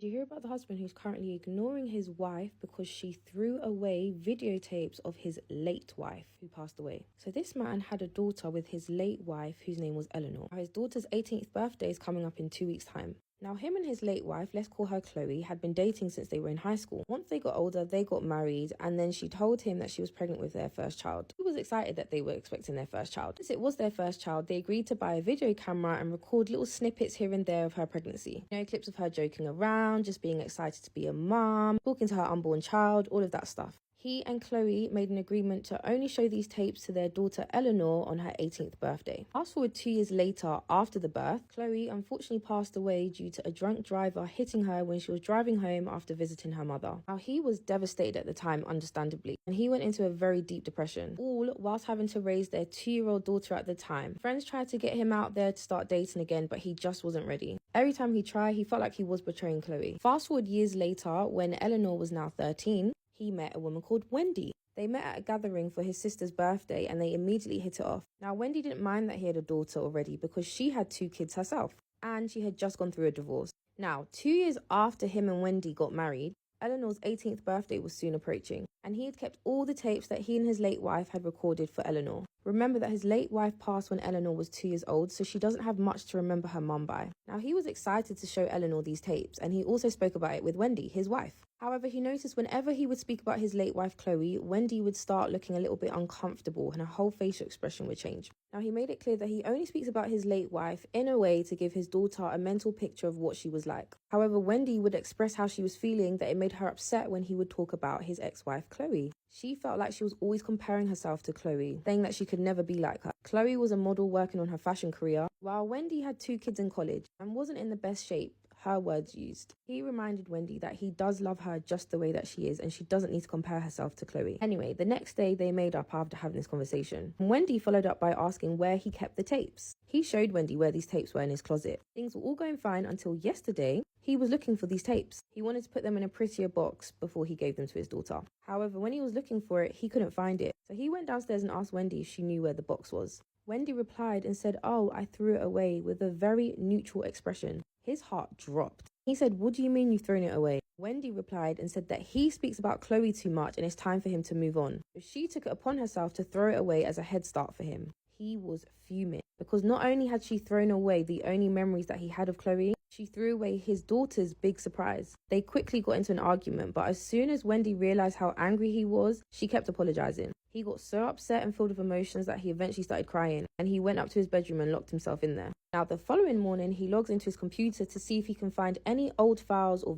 Did you hear about the husband who's currently ignoring his wife because she threw away videotapes of his late wife who passed away? So this man had a daughter with his late wife whose name was Eleanor. Now, his daughter's 18th birthday is coming up in 2 weeks' time. Now, him and his late wife, let's call her Chloe, had been dating since they were in high school. Once they got older, they got married, and then she told him that she was pregnant with their first child. He was excited that they were expecting their first child. Since it was their first child, they agreed to buy a video camera and record little snippets here and there of her pregnancy. You know, clips of her joking around, just being excited to be a mom, talking to her unborn child, all of that stuff. He and Chloe made an agreement to only show these tapes to their daughter Eleanor on her 18th birthday. Fast forward 2 years later, after the birth, Chloe unfortunately passed away due to a drunk driver hitting her when she was driving home after visiting her mother. Now, he was devastated at the time, understandably, and he went into a very deep depression, all whilst having to raise their 2-year-old daughter at the time. Friends tried to get him out there to start dating again, but he just wasn't ready. Every time he tried, he felt like he was betraying Chloe. Fast forward years later, when Eleanor was now 13, he met a woman called Wendy. They met at a gathering for his sister's birthday and they immediately hit it off. Now, Wendy didn't mind that he had a daughter already because she had 2 kids herself and she had just gone through a divorce. Now, 2 years after him and Wendy got married, Eleanor's 18th birthday was soon approaching, and he had kept all the tapes that he and his late wife had recorded for Eleanor. Remember that his late wife passed when Eleanor was 2 years old, so she doesn't have much to remember her mum by. Now, he was excited to show Eleanor these tapes, and he also spoke about it with Wendy, his wife. However, he noticed whenever he would speak about his late wife, Chloe, Wendy would start looking a little bit uncomfortable and her whole facial expression would change. Now, he made it clear that he only speaks about his late wife in a way to give his daughter a mental picture of what she was like. However, Wendy would express how she was feeling that it made her upset when he would talk about his ex-wife, Chloe. She felt like she was always comparing herself to Chloe, saying that she could never be like her. Chloe was a model working on her fashion career, while Wendy had 2 kids in college and wasn't in the best shape, her words used. He reminded Wendy that he does love her just the way that she is and she doesn't need to compare herself to Chloe. Anyway, the next day they made up after having this conversation. Wendy followed up by asking where he kept the tapes. He showed Wendy where these tapes were in his closet. Things were all going fine until yesterday. He was looking for these tapes. He wanted to put them in a prettier box before he gave them to his daughter. However, when he was looking for it, he couldn't find it. So he went downstairs and asked Wendy if she knew where the box was. Wendy replied and said, "Oh, I threw it away," with a very neutral expression. His heart dropped. He said, "What do you mean you've thrown it away?" Wendy replied and said that he speaks about Chloe too much and it's time for him to move on. So she took it upon herself to throw it away as a head start for him. He was fuming because not only had she thrown away the only memories that he had of Chloe, she threw away his daughter's big surprise. They quickly got into an argument, but as soon as Wendy realized how angry he was, she kept apologizing. He got so upset and filled with emotions that he eventually started crying, and he went up to his bedroom and locked himself in there. Now, the following morning, he logs into his computer to see if he can find any old files or